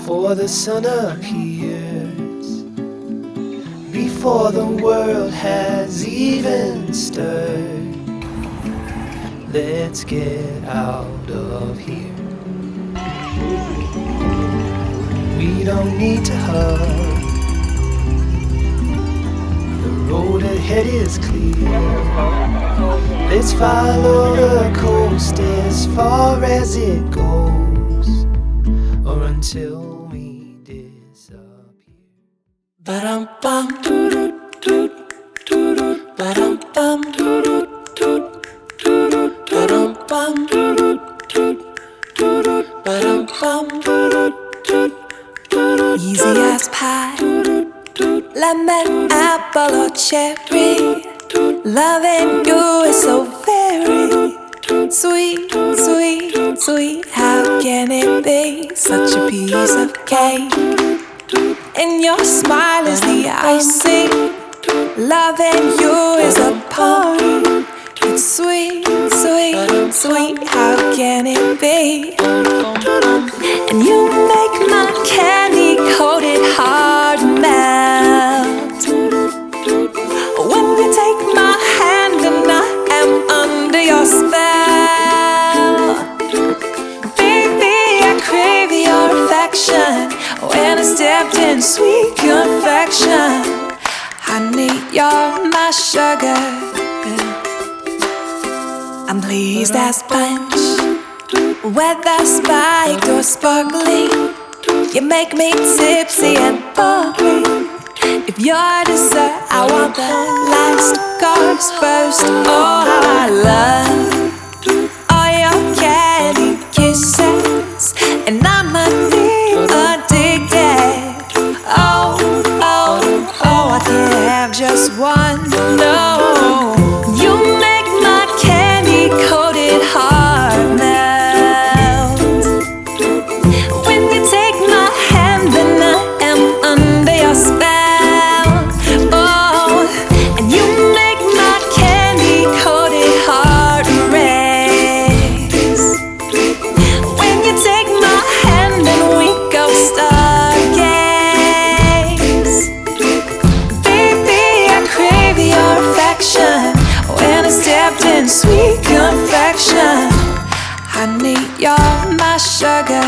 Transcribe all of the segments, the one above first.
before the sun appears, before the world has even stirred. Let's get out of here. We don't need to hug. The road ahead is clear. Let's follow the coast as far as it goes, or until we disappear. Ba-dum-bum, doo-doo-doo, doo-doo, ba-dum-bum, doo-doo-doo, doo-doo, ba-dum-bum, doo-doo-doo, doo-doo, ba-dum-bum, doo-doo-doo, doo-doo. Easy as pie, lemon, apple or cherry. Loving you is so very sweet, sweet, sweet. How can it be such a piece of cake? And your smile is the icing. Loving you is a party. It's sweet, sweet, sweet. How can it be? And you make my candy-coated heart melt when you take my hand and I am under your spell. Baby, I crave your affection when I stepped in sweet confection. Honey, you're my sugar. I'm pleased as punch, whether spiked or sparkling. You make me tipsy and bubbly. If you're dessert, I want the last course first. Oh, how I love all your candy kisses, and I'm addicted. Oh, oh, oh, I can't have just one. No, you make my candy-coated heart melt when you take my hand and I am under your spell. Sweet confection, honey, you're my sugar.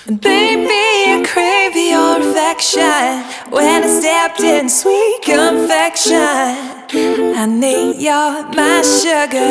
And baby, I crave your affection when I stepped in sweet confection. Honey, you're my sugar.